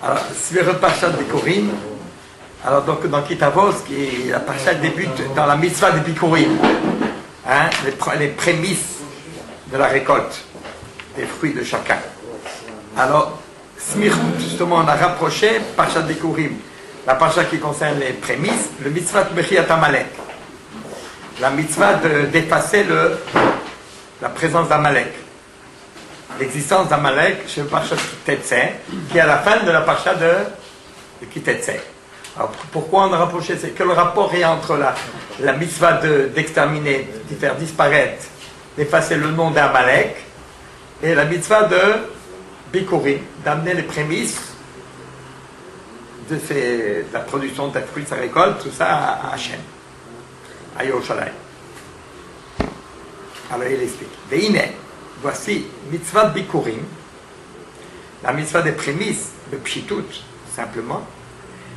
Alors, Svirot Parashat Bikurim. Alors, donc, dans Kitavos, la Parashat débute dans la mitzvah des Bikurim. Hein, les prémices de la récolte des fruits de chacun. Alors, Smirut, justement, on a rapproché Parashat Bikurim, la Parashat qui concerne les prémices, le mitzvah de Mechiat Amalek. La mitzvah d'effacer la présence d'Amalek. L'existence d'Amalek chez le Parashat Kitetse, qui est à la fin de la Parashat de Kitetse. Alors pourquoi on a rapproché? C'est que le rapport est entre la mitzvah d'exterminer, de faire disparaître, d'effacer le nom d'Amalek, et la mitzvah de Bikurim, d'amener les prémices de la production des fruits de sa récolte, tout ça à Hachem, à Yerushalayim. Alors il explique. Veine, voici mitzvah de Bikurim, la mitzvah des prémices de Pshitut, simplement.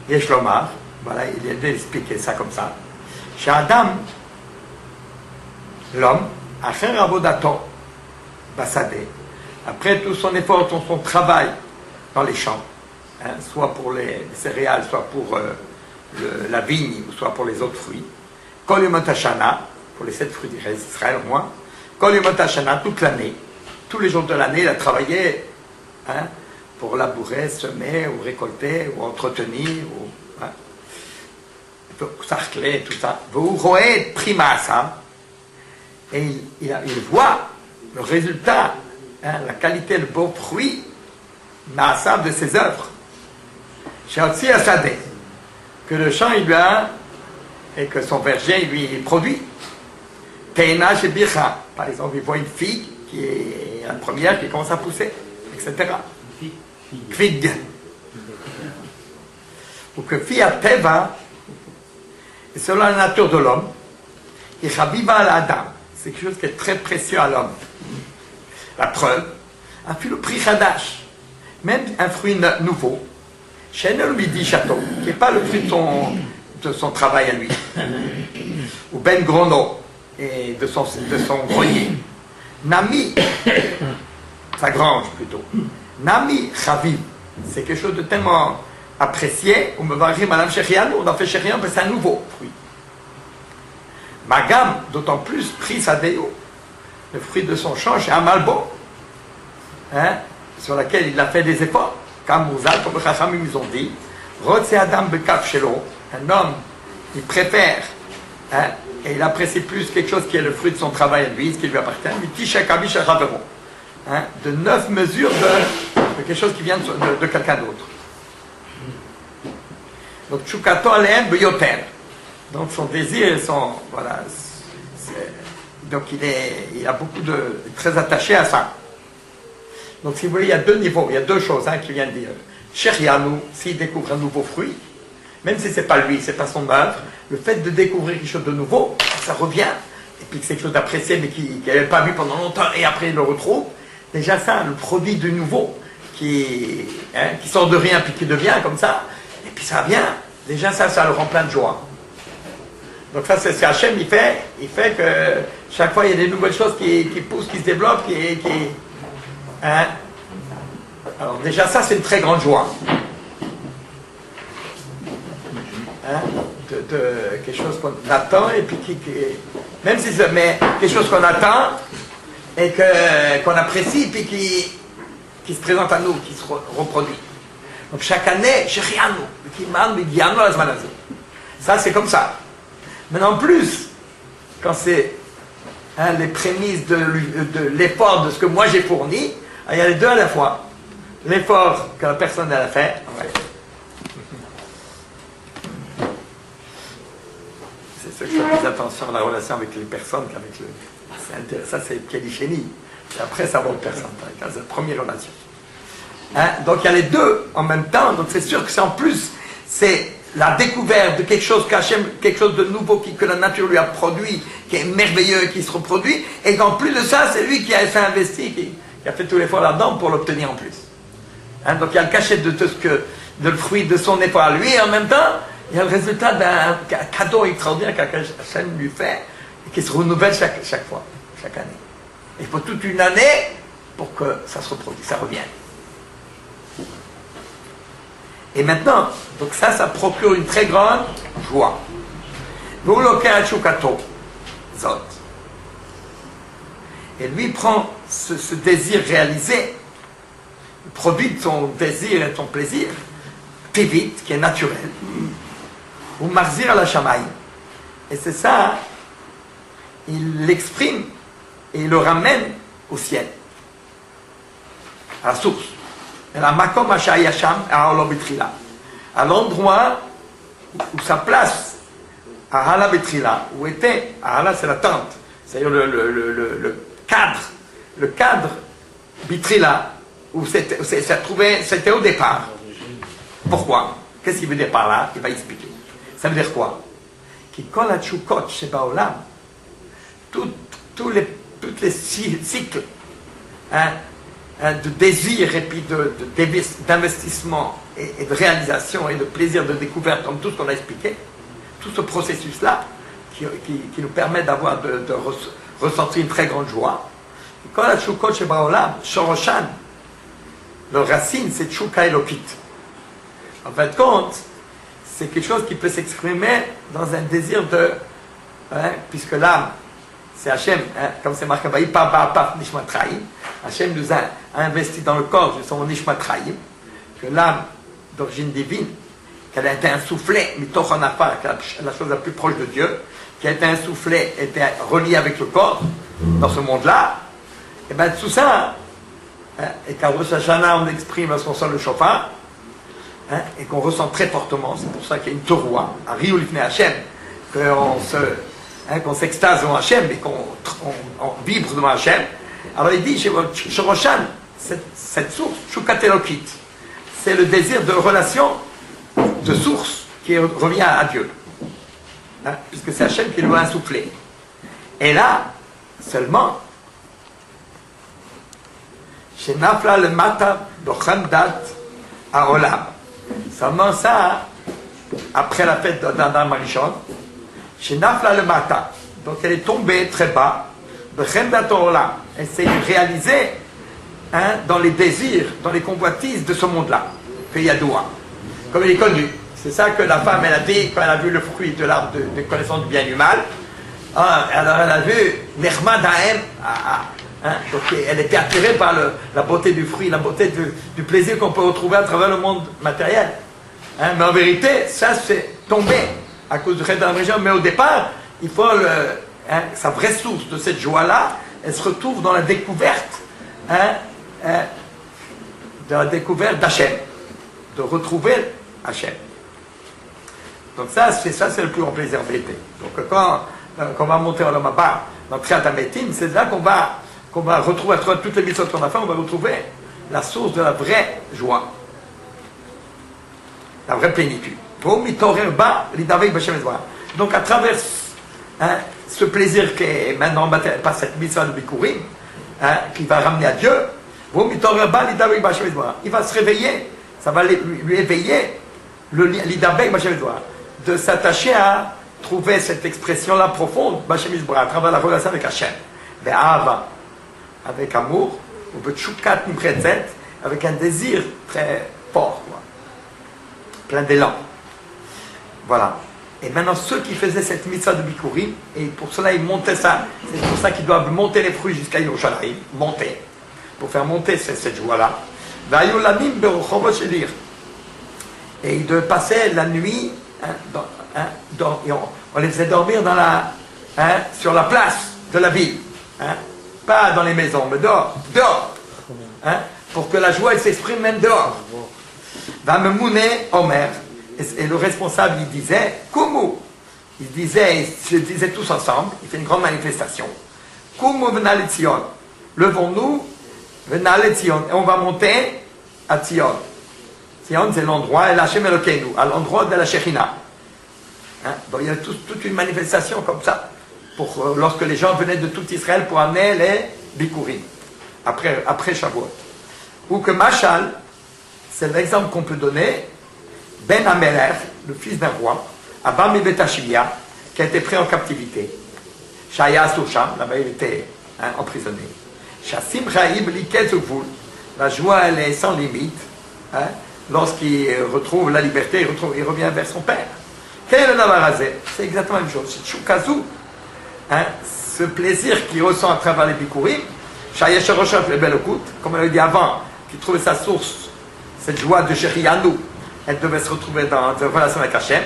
Yesh lomar, voilà, il vient d'expliquer ça comme ça. Chez Adam, l'homme, acher avodato basade, après tout son effort, tout son travail dans les champs, hein, soit pour les céréales, soit pour la vigne, ou soit pour les autres fruits. Kol yomot hashana, pour les 7 fruits d'Israël au moins. Kol yomot hashana, toute l'année, tous les jours de l'année, il a travaillé, hein, pour labourer, semer, ou récolter, ou entretenir, ou hein, sarcler, tout ça. Vous roez prima ça, et il voit le résultat, hein, la qualité, le beau fruit, Maasab de ses œuvres. Sheotzi Asade, que le champ il lui a, et que son verger lui produit. Teina chez Bircha, par exemple, il voit une fille qui est la première qui commence à pousser, etc. Kvig. Ou que Fiat Teva, et selon la nature de l'homme, et Chabiba al Adam, c'est quelque chose qui est très précieux à l'homme. La preuve, un fil au prix Hadash, même un fruit nouveau, Chenel Midi Château, qui n'est pas le fruit de son travail à lui, ou Ben Grono, et de son grenier, Nami, sa grange plutôt. Nami Chaviv, c'est quelque chose de tellement apprécié, on me va dire Madame Chérian, on en fait Chérian, mais c'est un nouveau fruit. Magam, d'autant plus, pris Sadeo, le fruit de son champ, chez un malbo, hein, sur laquelle il a fait des efforts, comme les Chachamim ils ont dit, Rotse Adam Bekaf Shelo, un homme, il préfère, hein, et il apprécie plus quelque chose qui est le fruit de son travail à lui, ce qui lui appartient, hein, de 9 mesures de quelque chose qui vient de quelqu'un d'autre. Donc, Chukato Aleem Beyoter. Donc, son désir, voilà, donc il a beaucoup très attaché à ça. Donc, si vous voulez, il y a 2 niveaux, il y a 2 choses hein, qu'il vient de dire. Chérianou, s'il découvre un nouveau fruit, même si ce n'est pas lui, ce n'est pas son œuvre, le fait de découvrir quelque chose de nouveau, ça revient, et puis que c'est quelque chose d'apprécié, mais qu'il n'avait pas vu pendant longtemps, et après il le retrouve, déjà ça, le produit du nouveau, qui sort de rien, puis qui devient comme ça, et puis ça vient, déjà ça le rend plein de joie. Donc ça, c'est ce qu'Hachem, il fait que chaque fois, il y a des nouvelles choses qui poussent, qui se développent, hein. Alors déjà ça, c'est une très grande joie. Hein, de quelque chose qu'on attend et puis même si c'est quelque chose qu'on attend et qu'on apprécie et puis qui se présente à nous, qui se reproduit. Donc chaque année, ça c'est comme ça. Mais en plus, quand c'est hein, les prémices de l'effort de ce que moi j'ai fourni, il y a les deux à la fois. L'effort que la personne a fait. Ouais. C'est ce que je fais plus attention à la relation avec les personnes qu'avec le. Ça, c'est Kélichéni. Et après, ça va aux personnes. C'est la première relation. Hein? Donc, il y a les deux en même temps. Donc, c'est sûr que c'est en plus, c'est la découverte de quelque chose qu'Hachem, quelque chose de nouveau que la nature lui a produit, qui est merveilleux, qui se reproduit. Et qu'en plus de ça, c'est lui qui a fait investir, qui a fait tout l'effort là-dedans pour l'obtenir en plus. Hein? Donc, il y a le cachet de le fruit de son effort à lui. Et en même temps, il y a le résultat d'un cadeau extraordinaire qu'Hachem lui fait et qui se renouvelle chaque fois, chaque année. Il faut toute une année pour que ça se reproduise, ça revienne. Et maintenant, donc ça procure une très grande joie. Zot. Et lui prend ce désir réalisé, le produit de son désir et de son plaisir, Tevit, qui est naturel, ou Marzir à la Shamaï. Et c'est ça, il l'exprime et il le ramène au ciel, à la source. Et la Makom Hashayasham à Olobitrila, à l'endroit où sa place, à Hala Betrila, où était, Hala c'est la tente, c'est-à-dire le cadre Bitrila, où ça trouvait, c'était au départ. Pourquoi? Qu'est-ce qu'il veut dire par là? Il va expliquer. Ça veut dire quoi? Kol hachukot shebaolam, tous les cycles de désir et puis d'investissement et de réalisation et de plaisir de découverte, comme tout ce qu'on a expliqué, tout ce processus-là qui nous permet d'avoir de ressentir une très grande joie. Kol hachukot shebaolam, shoroshan, le racine c'est Tchouka Elokit. En fin de compte, c'est quelque chose qui peut s'exprimer dans un désir de... puisque l'âme, c'est Hachem, comme c'est marqué, Hachem nous a investi dans le corps de son Nishmat Traim, que l'âme d'origine divine, qu'elle a été insoufflée, mitoch anafar, la chose la plus proche de Dieu, qui a été insoufflée, était reliée avec le corps, dans ce monde-là, et bien tout ça, et qu'à Rosh Hashanah on exprime lorsqu'on sort le chauffard, et qu'on ressent très fortement, c'est pour ça qu'il y a une teroua, un riou l'ifne Hachem, qu'on s'extase devant Hachem et qu'on vibre devant Hachem. Alors il dit, chez Roshan, cette source, Chukatelokit, c'est le désir de relation, de source, qui revient à Dieu. Puisque c'est Hachem qui nous a insoufflé. Et là, seulement, chez Nafla le Mata de Khamdat à Olam. Seulement ça, après la fête d'Adam Arishon, chez Nafla le Mata, donc elle est tombée très bas, de Khamdat Olam. Elle s'est réalisée dans les désirs, dans les convoitises de ce monde-là, que Yadoua, comme il est connu. C'est ça que la femme, elle a dit, quand elle a vu le fruit de l'arbre de connaissance du bien et du mal. Alors elle a vu Nechma Daem, donc elle était attirée par la beauté du fruit, la beauté du plaisir qu'on peut retrouver à travers le monde matériel. Mais en vérité, ça c'est tombé à cause du Chédan Région. Mais au départ, il faut sa vraie source de cette joie-là, elle se retrouve dans la découverte, d'Hachem, de retrouver Hachem. Donc ça c'est le plus grand plaisir en vérité. Donc quand on va monter en Lamaba, dans Triat Hametim, c'est là qu'on va retrouver, à travers toutes les missions qu'on a fait, on va retrouver la source de la vraie joie, la vraie plénitude. Donc à travers ce plaisir qui est maintenant par cette mitzvah de Bikurim, qui va ramener à Dieu, il va se réveiller, ça va lui éveiller l'idabek de s'attacher à trouver cette expression-là profonde à travers la relation avec Hachem, avec amour, avec un désir très fort, plein d'élan. Voilà. Et maintenant, ceux qui faisaient cette mitzvah de Bikurim, et pour cela ils montaient ça, c'est pour ça qu'ils doivent monter les fruits jusqu'à Yerushalayim, monter, pour faire monter cette joie-là. Et ils devaient passer la nuit, on les faisait dormir sur la place de la ville, pas dans les maisons, mais dehors, pour que la joie elle s'exprime même dehors. Va me mouner Omer. Et le responsable, il disait, Kumu, ils se disaient tous ensemble, il fait une grande manifestation. Kumu venale Tzion, levons-nous, venale Tzion, et on va monter à Tzion. Tzion, c'est l'endroit, et la Hashem Elokeinu, à l'endroit de la Shekhinah. Donc il y a toute une manifestation comme ça, pour lorsque les gens venaient de tout Israël pour amener les Bikurim, après Shavuot. Ou que Machal, c'est l'exemple qu'on peut donner, Ben Ameler, le fils d'un roi, Abba Mibet Hashivia, qui a été pris en captivité. Shaya Soucham, là-bas il était emprisonné. Shassim Raïb Liket Zuvul, la joie elle est sans limite. lorsqu'il retrouve la liberté, il revient vers son père. Quel est le Navarazé? C'est exactement la même chose. C'est Choukazu, hein, ce plaisir qu'il ressent à travers les Bikurim, Shayesh Roshaf le Belokut, comme on l'a dit avant, qui trouvait sa source, cette joie de Sherianou, elle devait se retrouver dans une relation avec Hachem.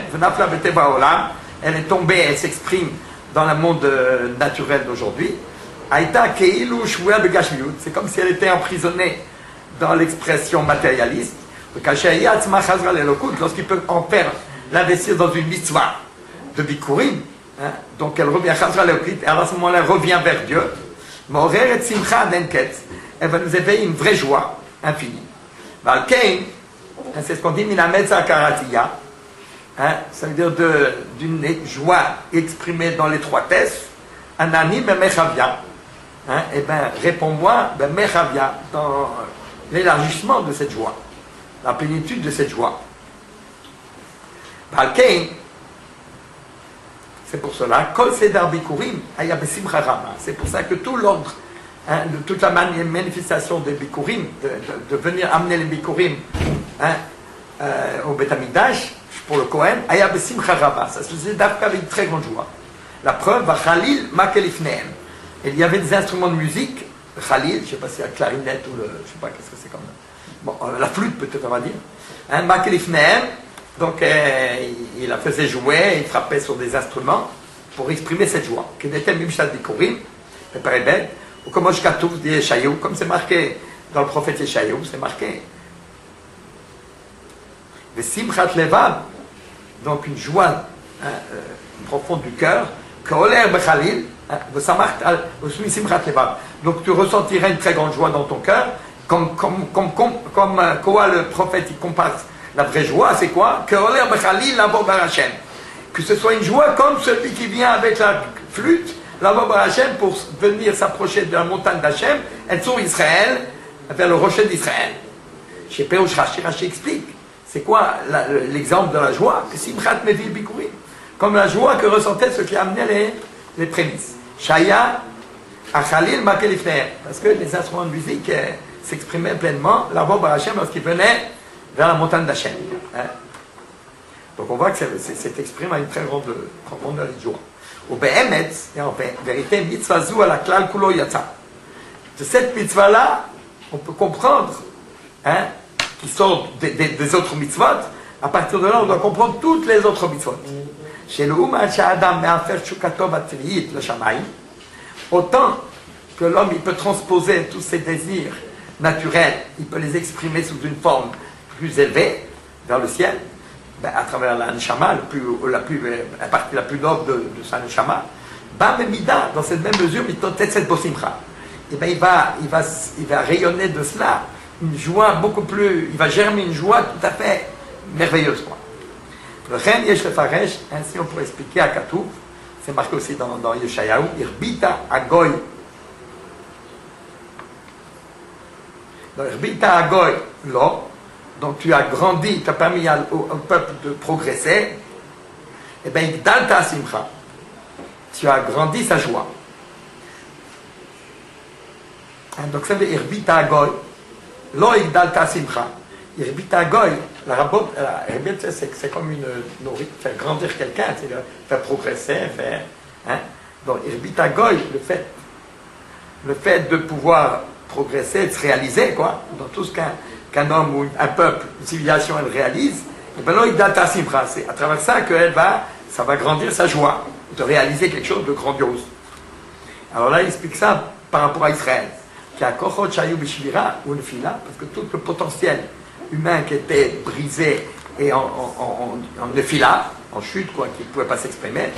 Elle est tombée, elle s'exprime dans le monde naturel d'aujourd'hui. C'est comme si elle était emprisonnée dans l'expression matérialiste. Lorsqu'il peut en faire l'investir dans une mitzvah de Bikurim, hein, donc elle revient, et à ce moment-là, elle revient vers Dieu. Elle va nous éveiller une vraie joie infinie. C'est ce qu'on dit, hein, ça veut dire d'une joie exprimée dans l'étroitesse, anani mechavia. Hein, et bien, réponds-moi, mechavia, dans l'élargissement de cette joie, la plénitude de cette joie. C'est pour cela, kol seder bikurim, aya besimcha rama. C'est pour ça que tout l'ordre, hein, de toute la manifestation des bikurim, de venir amener les bikurim, hein, au Beth Amikdash, pour le Kohen, aya besimcha rama. Ça se faisait d'Afka avec une très grande joie. La preuve, Khalil makelifneem. Il y avait des instruments de musique, Khalil, je ne sais pas si c'est la clarinette ou le, je ne sais pas qu'est-ce que c'est comme bon, la flûte peut-être on va dire, hein, makelifneem. Donc il la faisait jouer, il frappait sur des instruments pour exprimer cette joie. Qui n'était même pas Bikurim, ou comme Oshkatouf dit Yeshayahu, comme c'est marqué dans le prophète Yeshayahu, c'est marqué. Le Simchat Levad, donc une joie profonde du cœur, Ka'oler Bechalil, donc tu ressentirais une très grande joie dans ton cœur, comme quoi le prophète il compare. La vraie joie, c'est quoi? Que ce soit une joie comme celui qui vient avec la flûte, la Hashem, pour venir s'approcher de la montagne d'Hachem, et sur Israël, vers le rocher d'Israël. Chez Péouch Rashi explique. C'est quoi l'exemple de la joie? Simchat Mevil Bikurim. Comme la joie que ressentaient ceux qui amenaient les prémices. Shaya, Achalil, Makelifner. Parce que les instruments de musique s'exprimaient pleinement, la Hashem, lorsqu'ils venaient vers la montagne d'Hachem. Hein? Donc on voit que c'est exprimé à une très grande joie. Au Behemet, et en vérité, mitzvah zou à la klal kulo yatsa. De cette mitzvah-là, on peut comprendre, hein, qui sort des autres mitzvot. À partir de là, on doit comprendre toutes les autres mitzvot. Chez le Ummah Sha'adam me'afer shukatov atzviyit le shamayim, autant que l'homme il peut transposer tous ses désirs naturels, il peut les exprimer sous une forme plus élevée vers le ciel, à travers la neshama, la partie la plus noble de sa neshama, dans cette même mesure, et ben il va rayonner de cela une joie beaucoup plus, il va germer une joie tout à fait merveilleuse, quoi. Le Chen Yesh Lefaresh, ainsi on pourrait expliquer à Katouf, c'est marqué aussi dans Yeshayahu, Irbita Agoy. Dans Irbita Agoy, lo, donc tu as grandi, tu as permis au peuple de progresser, et bien Igdal ta simcha, tu as grandi sa joie. Donc ça veut dire Irbita Agoy, lo Igdal ta simcha. Irbita Goy, la rabot, c'est comme une nourriture, faire grandir quelqu'un, c'est faire progresser, faire. Hein? Donc Irbita Goy, le fait de pouvoir progresser, de se réaliser, quoi, dans tout ce qu'un homme ou un peuple, une civilisation, elle réalise, et bien là, il date à Simra, c'est à travers ça ça va grandir sa joie, de réaliser quelque chose de grandiose. Alors là, il explique ça par rapport à Israël, qui a Kochot Shayu Bishvira ou le Fila, parce que tout le potentiel humain qui était brisé et en nefila, en chute, quoi, qui ne pouvait pas s'exprimer,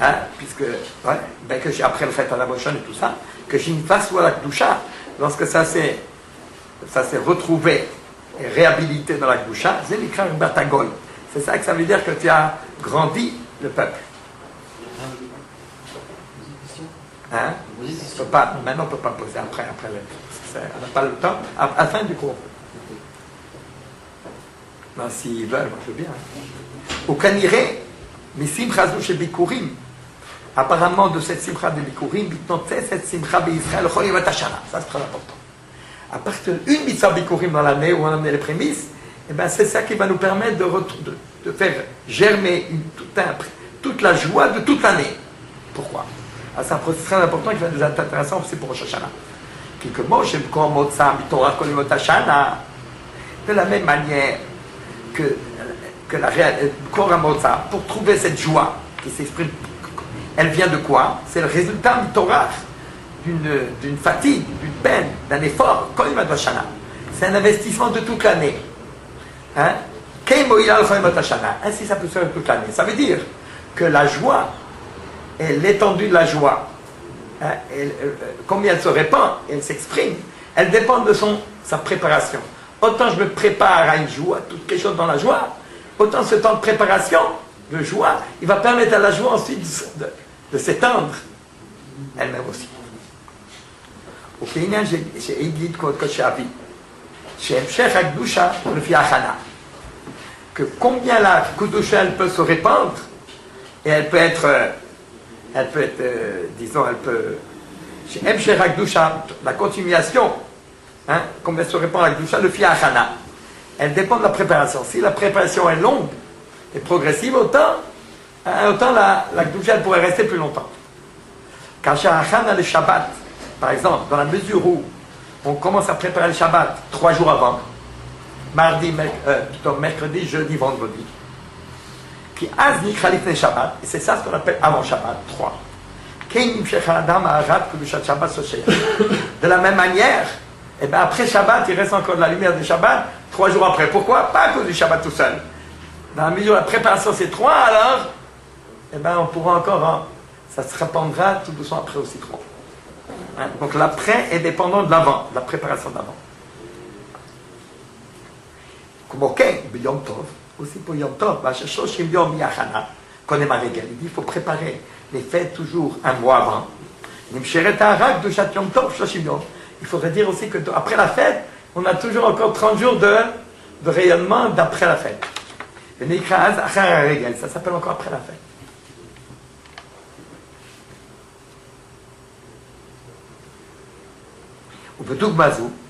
hein, puisque, ouais, ben que après le fait à la Boshon et tout ça, que j'ai une face ou à la Kdusha, lorsque ça s'est retrouvé et réhabilité dans la Kdusha, c'est l'écran Batagol. C'est ça que ça veut dire que tu as grandi le peuple. Hein? Maintenant on ne peut pas poser après on n'a pas le temps, à la fin du cours. Ben, s'ils veulent, moi je veux bien. Au Kaniré, mais Simcha chez Bikurim, apparemment de cette Simcha de Bikurim, cette Simcha d'Israël, ça c'est très important. À partir d'une mitzvah Bikurim dans l'année où on a amené les prémices, Et bien c'est ça qui va nous permettre de faire germer toute la joie de toute l'année. Pourquoi? C'est un processus très important qui va nous être intéressant aussi pour Rosh Hashanah. De la même manière que la Korah, pour trouver cette joie qui s'exprime, elle vient de quoi? C'est le résultat du Torah, d'une fatigue, d'une peine, d'un effort. C'est un investissement de toute l'année. Hein? Ainsi ça peut se faire toute l'année. Ça veut dire que la joie et l'étendue de la joie, hein, combien elle se répand, elle s'exprime, elle dépend de sa préparation. Autant je me prépare à une joie, quelque chose dans la joie, autant ce temps de préparation, de joie, il va permettre à la joie ensuite de s'étendre elle-même aussi. Ok, j'ai dit que combien la Kudusha elle peut se répandre et elle peut être disons, chez Emshech HaKdusha, la continuation, hein, combien se répand la Kudusha, le Fiachana. Elle dépend de la préparation. Si la préparation est longue et progressive, autant la Kudusha elle pourrait rester plus longtemps. Quand Shahachana le Shabbat, par exemple, dans la mesure où on commence à préparer le Shabbat 3 jours avant, mercredi, jeudi, vendredi, qui aznik khalif Shabbat, et c'est ça ce qu'on appelle avant Shabbat, 3. De la même manière, et bien après Shabbat, il reste encore de la lumière de Shabbat 3 jours après. Pourquoi? Pas à cause du Shabbat tout seul. Dans la mesure où la préparation c'est 3, alors, et bien on pourra encore, ça se répandra tout doucement après aussi 3. Hein? Donc l'après est dépendant de l'avant, de la préparation d'avant. Comme ok, Yom Tov, aussi pour Yom Tov, il dit il faut préparer les fêtes toujours un mois avant. Il faudrait dire aussi qu'après la fête, on a toujours encore 30 jours de rayonnement d'après la fête. Ça s'appelle encore après la fête.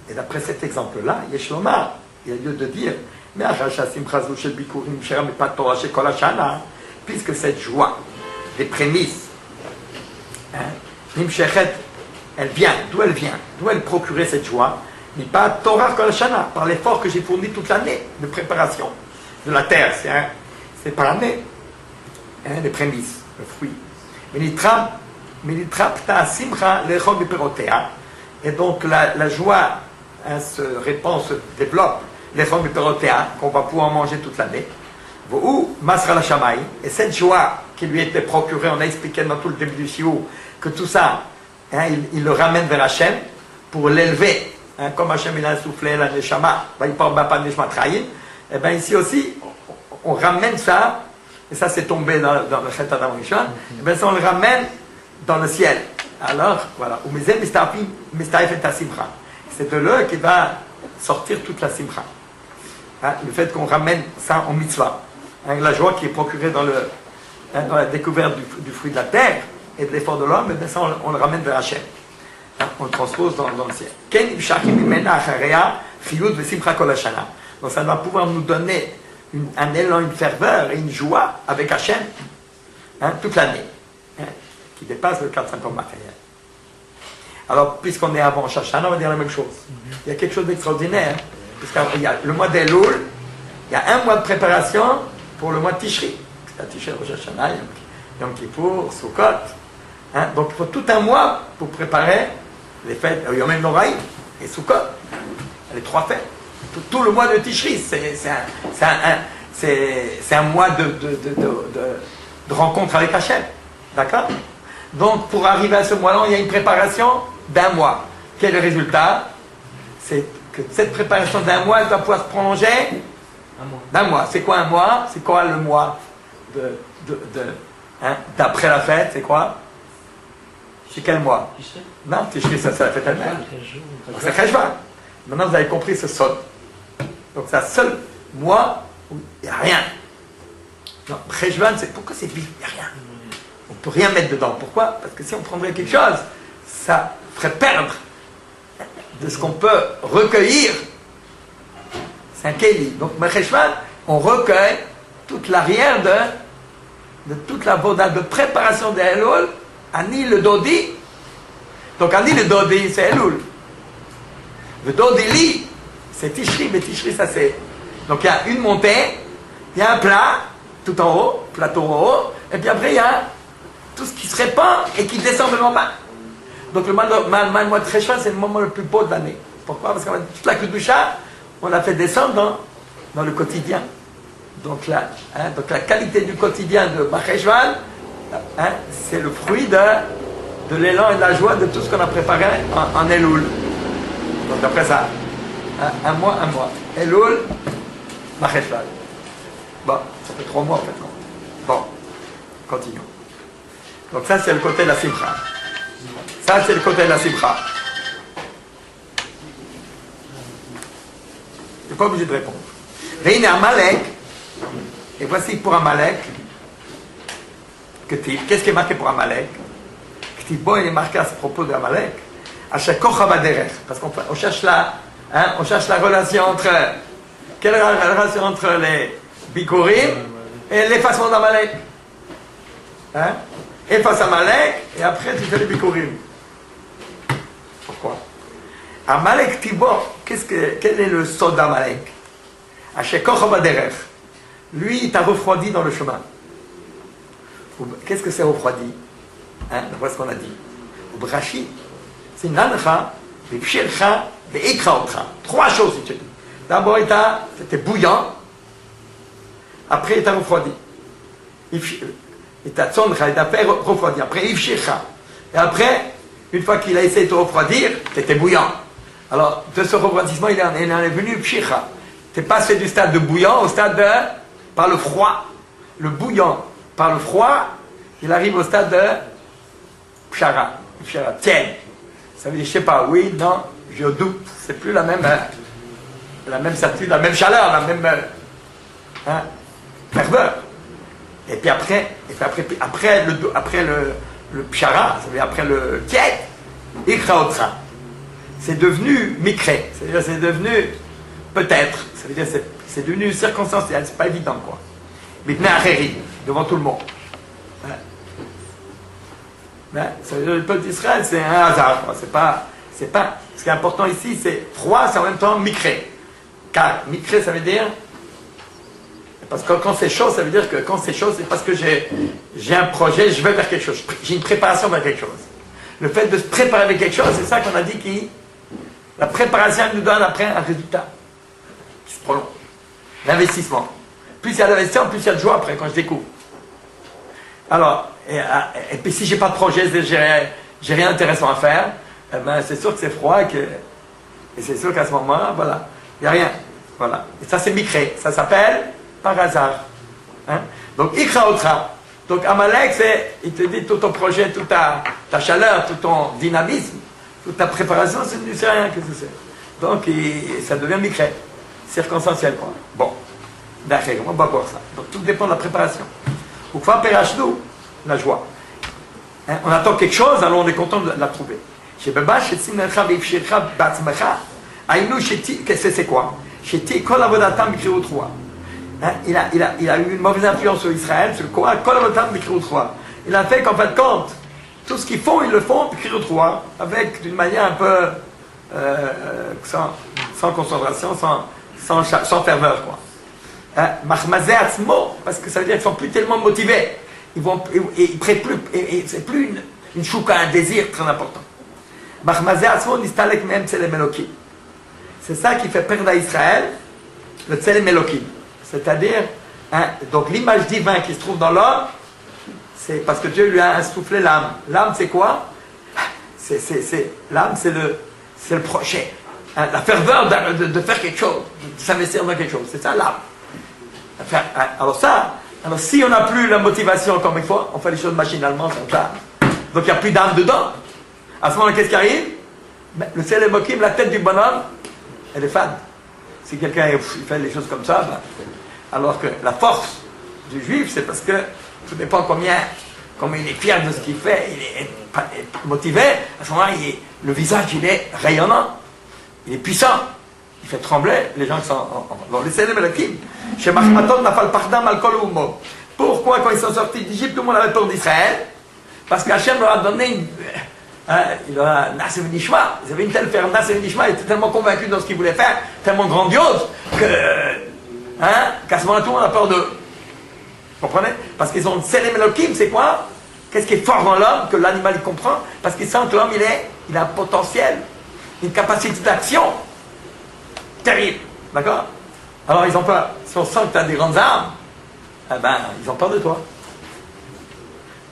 Et d'après cet exemple-là, Yeshlomar, il y a lieu de dire, puisque cette joie, les prémices, hein, elle vient, d'où elle vient, d'où elle procurait cette joie, mais pas Torah Kol Shana, par l'effort que j'ai fourni toute l'année de préparation de la terre, c'est par année, hein, les prémices, le fruit. Et donc la joie hein, se répand, se développe, les formes de pérotéa qu'on va pouvoir manger toute l'année. Ou Masra la Shamaï, et cette joie qui lui était procurée, on a expliqué dans tout le début du Shiur que tout ça, hein, il le ramène vers Hachem pour l'élever, hein, comme Hachem il a soufflé la Neshama, il parle pas de Neshama Trahim, et bien ici aussi, on ramène ça, et ça c'est tombé dans le Chet Adam Rishon, et bien ça on le ramène dans le ciel. Alors, voilà, c'est de là qu'il va sortir toute la simcha. Hein, le fait qu'on ramène ça en mitzvah, hein, la joie qui est procurée dans la découverte du fruit de la terre et de l'effort de l'homme, et ça on le ramène vers Hachem. Hein, on le transpose dans le ciel. Donc ça va pouvoir nous donner un élan, une ferveur et une joie avec Hachem, hein, toute l'année, hein, qui dépasse le 4-5 ans matériel. Alors, puisqu'on est avant Shashana, on va dire la même chose. Il y a quelque chose d'extraordinaire, puisqu'il y a le mois d'Elul, il y a un mois de préparation pour le mois de Tishri. C'est Tishri, Rosh Hashanah, Yom Kippour, Sukkot. Hein? Donc, il faut tout un mois pour préparer les fêtes, Yom Noraïm et Sukkot. Les 3 fêtes. Tout le mois de Tishri, c'est un mois de rencontre avec Hachem. D'accord? Donc, pour arriver à ce mois-là, il y a une préparation d'1 mois. Quel est le résultat? C'est que cette préparation d'1 mois, elle doit pouvoir se prolonger d'1 mois. C'est quoi 1 mois? C'est quoi le mois d'après la fête? C'est quoi? C'est quel mois? Non, Tishri, ça c'est la fête elle-même. C'est Cheshvan. Maintenant, vous avez compris ce sol. Donc, c'est un seul mois où il n'y a rien. Non, Cheshvan, c'est pourquoi c'est vide? Il n'y a rien. On ne peut rien mettre dedans. Pourquoi? Parce que si on prendrait quelque chose, ça ferait perdre de ce qu'on peut recueillir. C'est un Keli. Donc, Mecheshvan, on recueille toute l'arrière de toute la voda de préparation de Elul, Ani le Dodi. Donc, Ani le Dodi, c'est Elul. Le Dodi, c'est Tishri, mais Tishri, ça c'est. Donc, il y a une montée, il y a un plat, tout en haut, plateau en haut, et puis après, il y a tout ce qui se répand et qui descend devant bas. Donc, le mois de Cheshvan, c'est le moment le plus beau de l'année. Pourquoi? Parce que toute la Kedusha, on l'a fait descendre dans le quotidien. Donc la qualité du quotidien de Macheshvan, c'est le fruit de l'élan et de la joie de tout ce qu'on a préparé en Elul. Donc après ça, un mois. Elul, Macheshvan. Bon, ça fait 3 mois en fait. Bon, continuons. Donc ça c'est le côté de la Simcha. Ça c'est le côté de la Simcha. Je n'ai pas obligé de répondre. Réine Amalek, et voici pour Amalek, qu'est-ce qui est marqué pour Amalek? Bon, il est marqué à ce propos de Amalek, à chaque parce qu'on cherche on cherche la relation entre, quelle est la relation entre les Bikurim et l'effacement d'Amalek? Efface Amalek et après tu fais les Bikurim. Pourquoi? Amalek Tibor, quel est le sod d'Amalek? Lui, il t'a refroidi dans le chemin. Qu'est-ce que c'est refroidi? Voilà ce qu'on a dit. Brachi, c'est une lancha, des pshircha, des ikraotra. 3 choses, si tu dis. D'abord, c'était bouillant. Après, il t'a refroidi. Il t'a tsondra, il t'a fait refroidir. Après, ifshircha. Et après, une fois qu'il a essayé de te refroidir, c'était bouillant. Alors, de ce refroidissement, il en est venu pshircha. Tu es passé du stade de bouillant au stade de par le froid. Le bouillant par le froid, il arrive au stade de pshara. Tiens, ça veut dire, je sais pas, oui, non, je doute. C'est plus la même certitude, la même chaleur, la même ferveur. Et puis après le pshara, ça veut dire après le tiens, ikraotra. C'est devenu mikré, c'est-à-dire c'est devenu peut-être, ça veut dire c'est devenu circonstanciel, c'est pas évident quoi. Mais devant tout le monde. Ça veut dire le peuple d'Israël, c'est un hasard, quoi. C'est pas, ce qui est important ici, c'est froid, c'est en même temps mikré. Car mikré, ça veut dire, parce que quand c'est chaud, ça veut dire que quand c'est chaud, c'est parce que j'ai un projet, je vais vers quelque chose, j'ai une préparation vers quelque chose. Le fait de se préparer vers quelque chose, c'est ça qu'on a dit la préparation nous donne après un résultat qui se prolonge. L'investissement. Plus il y a d'investissement, plus il y a de joie après quand je découvre. Alors, et puis si j'ai pas de projet, j'ai rien d'intéressant à faire, eh ben c'est sûr que c'est froid et c'est sûr qu'à ce moment-là, voilà, il n'y a rien. Voilà. Et ça c'est mikré, ça s'appelle par hasard. Donc ikraotra. Donc Amalek, il te dit tout ton projet, toute ta chaleur, tout ton dynamisme, toute ta préparation, c'est sais rien que c'est. Donc ça devient mikré, circonstanciel quoi. Bon, d'accord, on va voir ça. Donc tout dépend de la préparation. Ou quoi perachnou, la joie. On attend quelque chose, alors on est content de la trouver. Chez Beba, chez Tzinecha, Bifshircha, Batzmecha, Aïnou, c'est quoi? Chez Ti, Kol Avodatam, Mikriou 3. Il a eu une mauvaise influence sur Israël, sur le Coran, Kol Avodatam, Mikriou 3. Il a fait qu'en fin de compte, tout ce qu'ils font, ils le font, Mikriou 3, avec d'une manière un peu sans concentration, sans ferveur, quoi. Mahmazé Atzmo, parce que ça veut dire qu'ils ne sont plus tellement motivés. Ils prêtent plus, et c'est plus une chouka, un désir très important. Mahmazé Atzmo, Nistalek Mem Tselem Elokim. C'est ça qui fait perdre à Israël le Tselem Elokim. C'est-à-dire, donc l'image divine qui se trouve dans l'homme, c'est parce que Dieu lui a insoufflé l'âme. L'âme, c'est quoi? L'âme, c'est le projet. La ferveur de faire quelque chose, de s'investir dans quelque chose. C'est ça l'âme. Alors si on n'a plus la motivation comme il faut, on fait les choses machinalement comme ça. Donc il n'y a plus d'âme dedans. À ce moment-là, qu'est-ce qui arrive? Le Tselem Elokim, la tête du bonhomme, elle est fade. Si quelqu'un fait les choses comme ça, alors que la force du juif, c'est parce que tout dépend combien il est fier de ce qu'il fait, il est motivé, à ce moment-là, le visage, il est rayonnant, il est puissant. Il fait trembler les gens qui sont dans les Tselem Elokim. Chez Mahmaton, Nafal Pardam, Alkol ou Mo. Pourquoi, quand ils sont sortis d'Égypte, tout le monde avait peur d'Israël? Parce qu'Hachem leur a donné il leur a Nassim Nishma. Ils avaient une telle ferme. Nassim Nishma était tellement convaincu dans ce qu'il voulait faire, tellement grandiose, qu'à ce moment-là, tout le monde a peur d'eux. Vous comprenez? Parce qu'ils ont Tselem Elokim, c'est quoi? Qu'est-ce qui est fort dans l'homme, que l'animal il comprend? Parce qu'il sent que l'homme il a un potentiel, une capacité d'action terrible. D'accord? Alors ils ont peur. Si on sent que tu as des grandes armes, eh ben, ils ont peur de toi.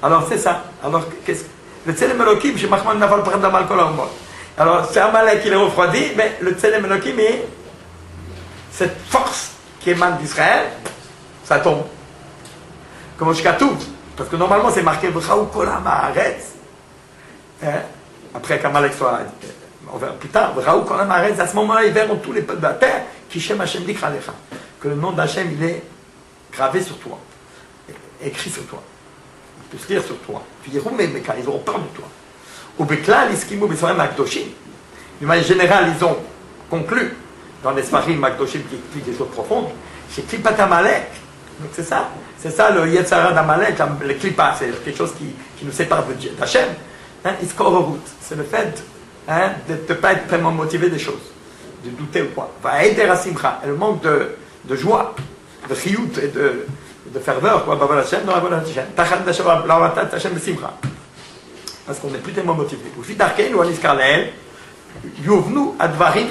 Alors c'est ça. Alors qu'est-ce que. Le Tselem Elokim, chez Mahmoud Nafal Pardam Alkol Aumot. Alors c'est Amalek qui les refroidit, mais le Tselem Elokim est cette force qui émane d'Israël, ça tombe. Comme au Shkatouf. Parce que normalement c'est marqué V'chaou kol ha'aretz. Après qu'Amalek soit. On verra plus tard, V'chaou kol ha'aretz, à ce moment-là ils verront tous les peuples de la terre qui Shem Hashem dikra lecha. Que le nom d'Hachem il est gravé sur toi, écrit sur toi. Il peut se lire sur toi. Puis ils auront peur de toi. Au Beklal, Iskimu Besorim Akdoshim. D'une manière générale, ils ont conclu dans les Sfarim Akdoshim qui expliquent des choses profondes. C'est Klipat Amalek. Donc c'est ça le Yetzara d'Amalek, le Klipa, c'est quelque chose qui nous sépare d'Hachem. Iskororut, c'est le fait de ne pas être vraiment motivé des choses, de douter ou quoi. Va aider à Simcha, et le manque de joie, de chiyut et de ferveur, quoi, parce qu'on n'est plus tellement motivé.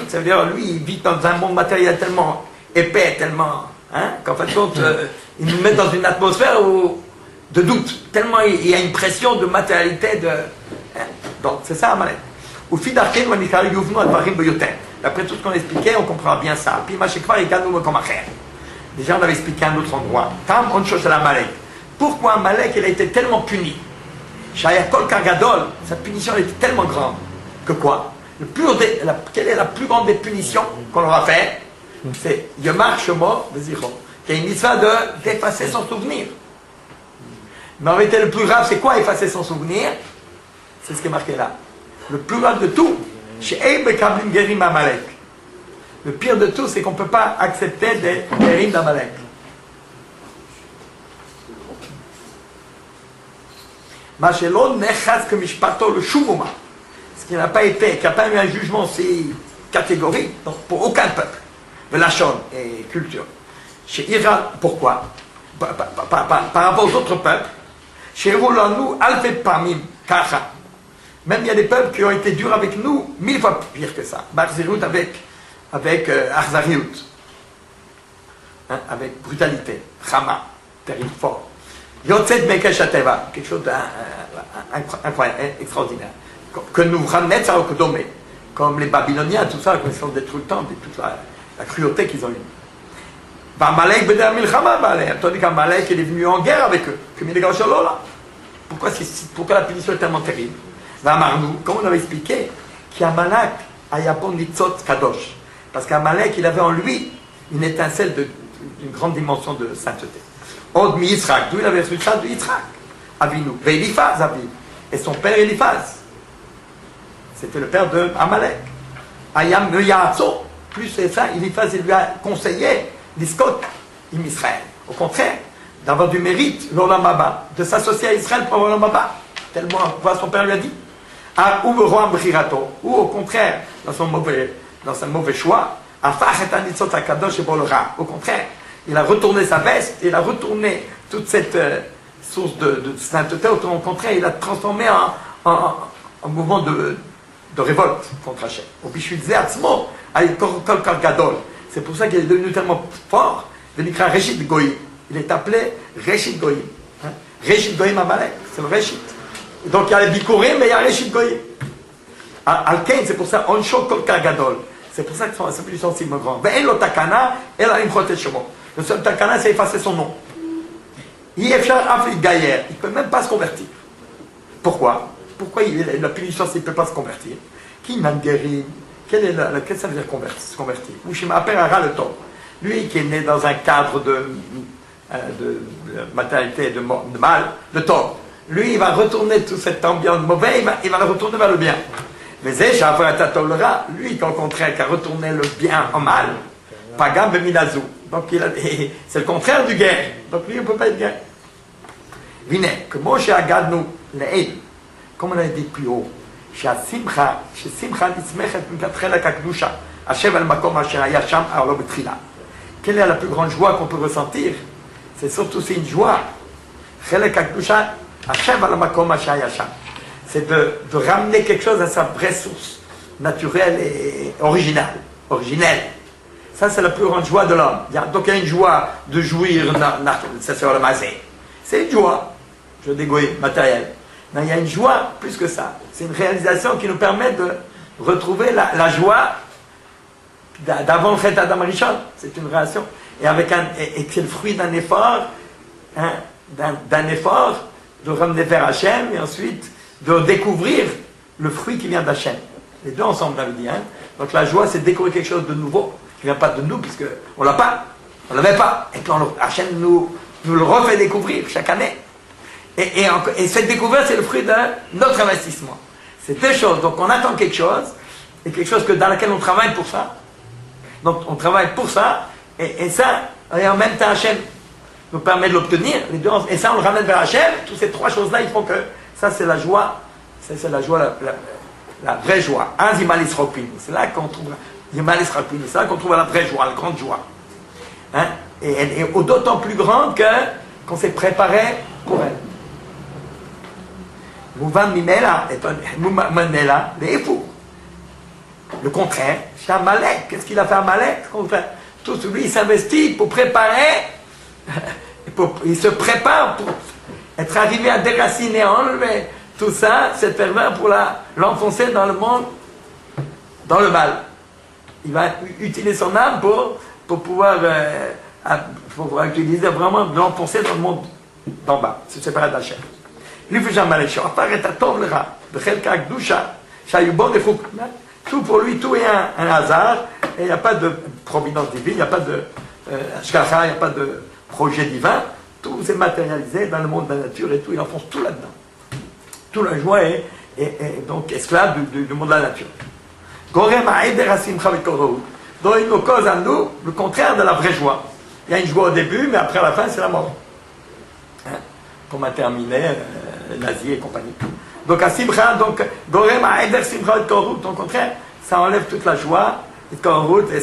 Ça veut dire, lui, il vit dans un monde matériel tellement épais, tellement, qu'en fait, il nous met dans une atmosphère de doute, tellement il y a une pression de matérialité, donc c'est ça, Amalek. D'après tout ce qu'on expliquait, on comprend bien ça. Puis, déjà, on avait expliqué à un autre endroit. Tam oncho shel Amalek. Pourquoi Amalek, il a été tellement puni? Shayakol Kargadol, sa punition elle était tellement grande. Que quoi? Quelle est la plus grande des punitions qu'on leur a fait? C'est Yomar Shemo Bezichon, qui est une histoire d'effacer son souvenir. Mais en réalité, le plus grave, c'est quoi effacer son souvenir? C'est ce qui est marqué là. Le plus grave de tout, chez Eibe Kablim Gerim Amalek. Le pire de tout, c'est qu'on ne peut pas accepter des Gerim d'Amalek. Machelon Nechaz que Mishpato le Shumuma. Ce qui n'a pas été, qui n'a pas eu un jugement si catégorique pour aucun peuple. Velachon et culture. Chez Iran, pourquoi? Par rapport aux autres peuples, chez Roulanou, Alfet Pamim, Kacha. Même il y a des peuples qui ont été durs avec nous, 1000 fois pire que ça. Barzirut avec Arzariut, avec brutalité, Chama, terrible, fort. Yotzet Mekesh Ateva, quelque chose d'incroyable, extraordinaire. Que nous ramène ça au Kodome, comme les Babyloniens, tout ça, quand ils sont détruits le temps, toute la cruauté qu'ils ont eue. Amalek Beder Milchama, tandis qu'Amalek il est venu en guerre avec eux. Pourquoi la punition est tellement terrible? Comme on avait expliqué, qu'Amalek a Yapon Nitzot Kadosh. Parce qu'Amalek, il avait en lui une étincelle d'une grande dimension de sainteté. Od mi Yitzhak, d'où il avait reçu ça? De Yitzhak. Avinu. Véliphaz, Aviv. Et son père Eliphaz. C'était le père de Amalek. Ayam Meyatso. Plus c'est ça, Eliphaz, il lui a conseillé l'Iskot, im Israël. Au contraire, d'avoir du mérite, l'Olam Haba, de s'associer à Israël pour l'Olam Haba. Tellement, quoi son père lui a dit. Ou le roi Brirato. Ou au contraire, dans son mauvais choix, au contraire, il a retourné sa veste, il a retourné toute cette source de sainteté, au contraire, il a transformé en mouvement de révolte contre Hachem. C'est pour ça qu'il est devenu tellement fort, il est appelé Reshit Goyim. Reshit Goyim Amalek, c'est le Reshit. Donc il y a les Bikurim, mais il y a Reshit Goyim. Al-Kain, c'est pour ça, Onsho Kol Kargadol. C'est pour ça qu'ils sont plus sensibles grands. Le seul takana, c'est effacer son nom. Il ne peut même pas se convertir. Pourquoi? Pourquoi la punition, s'il ne peut pas se convertir? Qui Nangerim? Qu'est-ce que ça veut dire se convertir? Le temps. Lui qui est né dans un cadre de matérialité, de mal, le temps. Lui, il va retourner toute cette ambiance mauvaise, il va le retourner vers le bien. Mais lui, au contraire, qui a retourné le bien en mal, Pagam Beminazu. Donc c'est le contraire du guerre. Donc lui, on ne peut pas être guerre. Vine, que Moshe Agadnu, comme on a dit plus haut, chez Simcha Nismechet Mikatrela Kakdusha, Hashem al Makom Asher Hayasham Arlo Betrila. Quelle est la plus grande joie qu'on peut ressentir? C'est surtout une joie. Chelek Kakdusha, Hashem al Makom Asher Hayasham. C'est de ramener quelque chose à sa vraie source, naturelle et originelle. Ça, c'est la plus grande joie de l'homme. Donc, il y a une joie de jouir, c'est sur le mazé. C'est une joie, je dégoûte, matérielle. Mais il y a une joie plus que ça. C'est une réalisation qui nous permet de retrouver la joie d'avant le Chet Adam Rishon. C'est une relation. Et c'est le fruit d'un effort, hein, d'un effort de ramener vers Hachem et ensuite de découvrir le fruit qui vient d'Hachem. Les deux ensemble, on avait dit. Hein. Donc la joie, c'est de découvrir quelque chose de nouveau, qui ne vient pas de nous, puisqu'on ne l'a pas, on ne l'avait pas. Et quand Hachem nous le refait découvrir chaque année. Et cette découverte, c'est le fruit de notre investissement. C'est deux choses. Donc on attend quelque chose, et quelque chose dans laquelle on travaille pour ça. Donc on travaille pour ça, et ça, et en même temps Hachem nous permet de l'obtenir, les deux, et ça on le ramène vers Hachem. Toutes ces trois choses-là, ils font que ça c'est la joie, c'est la joie, la vraie joie. C'est là qu'on trouve c'est là qu'on trouve la vraie joie, la grande joie. Hein? Et d'autant plus grande qu'on s'est préparé pour elle. Mouvan Mimela est un les fous. Le contraire, c'est Amalek. Qu'est-ce qu'il a fait Amalek? Tout celui, il s'investit pour préparer, il se prépare pour être arrivé à déraciner, enlever tout ça, cette pervers pour l'enfoncer dans le monde, dans le mal. Il va utiliser son âme pour pouvoir utiliser vraiment l'enfoncer dans le monde d'en bas, se séparer d'Hachem. Tout pour lui, tout est un hasard, et il n'y a pas de providence divine, il n'y a pas de shkacha, il n'y a pas de projet divin. Tout s'est matérialisé dans le monde de la nature et tout, il enfonce tout là-dedans. Toute la joie est donc esclave du monde de la nature. Donc il nous cause à nous le contraire de la vraie joie. Il y a une joie au début, mais après à la fin, c'est la mort. Hein? Comme a terminé les nazis et compagnie. Donc à Simcha, donc Gorem à Eder Simcha et Korut, au contraire, ça enlève toute la joie, et Korut, et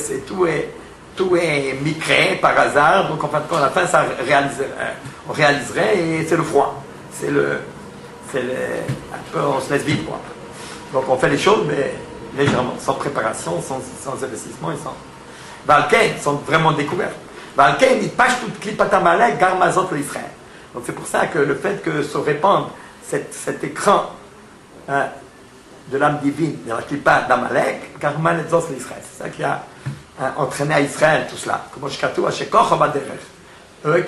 tout est micré par hasard, donc en fin de compte, à la fin, ça on réaliserait, et c'est le froid. Un peu, on se laisse vivre, quoi. Donc on fait les choses, mais légèrement, sans préparation, sans investissement, et sans... Valken sont vraiment découvertes. Valken, il pâche toute Klipatamalek, Garmazot l'Israël. Donc c'est pour ça que le fait que se répande cet écran de l'âme divine, de la Klipa d'Amalek, Garmazot l'Israël. C'est ça qui a entraîné à Israël tout cela. Comme Shkatu, Hashekor, Habaderech.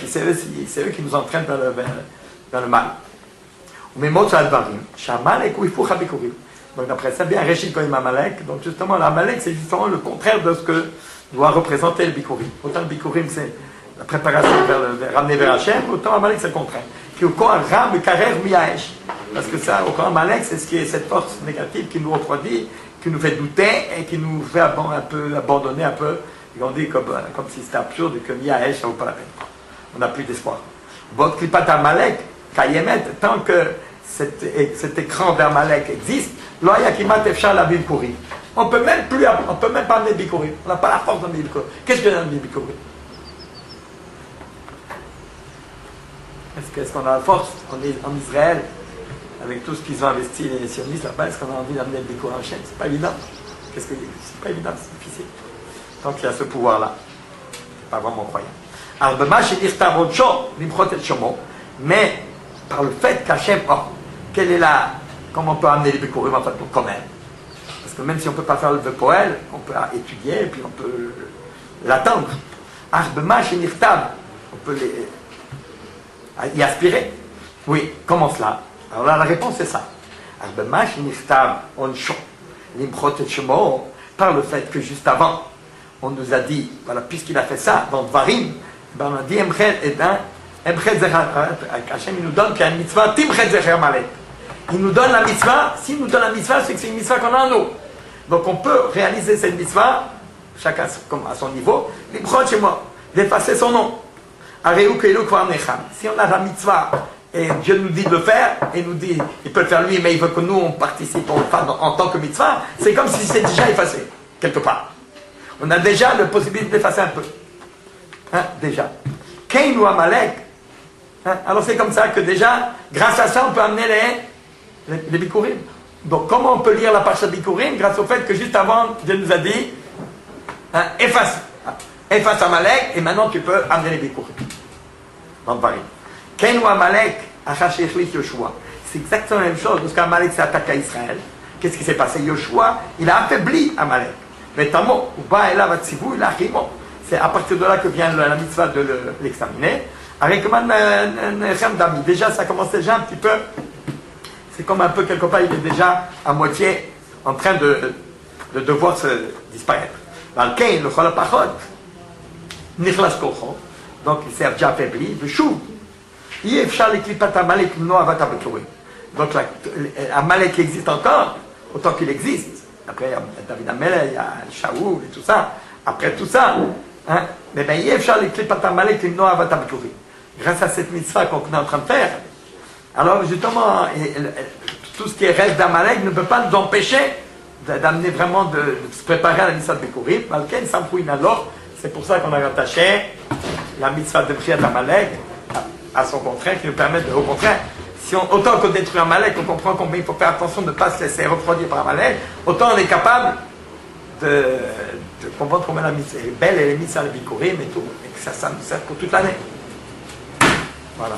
C'est eux qui nous entraînent vers le mal. Mais mot sur Advarim, Shamalek ou Ifucha Bikurim. Donc d'après ça, bien Réchit Koim Amalek. Donc justement, l'Amalek, c'est justement le contraire de ce que doit représenter le Bikurim. Autant le Bikurim, c'est la préparation ramener vers Hachem, autant Amalek, c'est le contraire. Qui au corps Ram Karer Miaesh. Parce que ça, au corps Amalek, c'est ce qui est cette force négative qui nous refroidit, qui nous fait douter et qui nous fait un peu abandonner un peu. Et on dit comme si c'était absurde et que Miaesh, ça ne vaut pas la peine. On n'a plus d'espoir. Votre Klipat Amalek, Kayemet, tant que cet écran d'Amalek existe, on peut même pas amener Bikurim. On n'a pas la force d'amener Bikurim. Qu'est-ce que d'amener Bikurim? Est-ce qu'on a la force en Israël, avec tout ce qu'ils ont investi les sionistes là-bas, est-ce qu'on a envie d'amener le Bikurim en chaîne? C'est pas évident. C'est pas évident, c'est difficile. Donc il y a ce pouvoir-là. C'est pas vraiment croyant. Mais par le fait qu'Hachem, comment on peut amener les Bikurim en fait, quand même? Parce que même si on ne peut pas faire le Poel, on peut étudier et puis on peut l'attendre. On peut y aspirer. Oui, comment cela? Alors là, la réponse c'est ça. Par le fait que juste avant, on nous a dit, voilà, puisqu'il a fait ça dans Dvarim, ben on a dit Hachem nous donne qu'il y a une mitzvah Timchet Zecher Amalek. il nous donne la mitzvah. S'il nous donne la mitzvah, c'est que c'est une mitzvah qu'on a en nous. Donc on peut réaliser cette mitzvah, chacun à son niveau, l'improd chez moi, d'effacer son nom. Si on a la mitzvah, et Dieu nous dit de le faire, et nous dit, il peut le faire lui, mais il veut que nous on participe, on le fasse en tant que mitzvah, c'est comme si c'était déjà effacé, quelque part. On a déjà la possibilité d'effacer un peu. Hein, déjà. Cain ou Amalek, hein, alors c'est comme ça que déjà, grâce à ça, on peut amener les Bikurim. Donc comment on peut lire la parasha Bikurim? Grâce au fait que juste avant, Dieu nous a dit, hein, efface Amalek, et maintenant tu peux amener les Bikurim. Dans le pari. Cain ou Amalek, Yoshua. C'est exactement la même chose, parce qu'Amalek s'est attaqué à Israël. Qu'est-ce qui s'est passé? Yoshua, il a affaibli Amalek. Mais Tamo, c'est à partir de là que vient la mitzvah de l'examiner. Avec Dami, déjà ça commence déjà un petit peu, c'est comme un peu quelque part, il est déjà à moitié en train de devoir se disparaître. Dans le Cain, le Cholapachot, Nichlas Kocho, donc il s'est déjà affaibli, le Chou, donc Amalek existe encore, autant qu'il existe. Après, il y a David Amelech, il y a Shaoul et tout ça. Après tout ça, hein, mais bien, grâce à cette mitzvah qu'on est en train de faire, alors justement, tout ce qui est reste d'Amalek ne peut pas nous empêcher d'amener vraiment de se préparer à la mitzvah de Bikurim. C'est pour ça qu'on a rattaché la mitzvah de prière d'Amalek à son contraire, qui nous permet de, au contraire, si autant qu'on détruit Amalek, on comprend combien il faut faire attention de ne pas se laisser refroidir par Amalek, autant on est capable de comprendre combien la mitzvah est belle et les mitzvahs de Bikurim et tout, et que ça nous sert pour toute l'année. Voilà.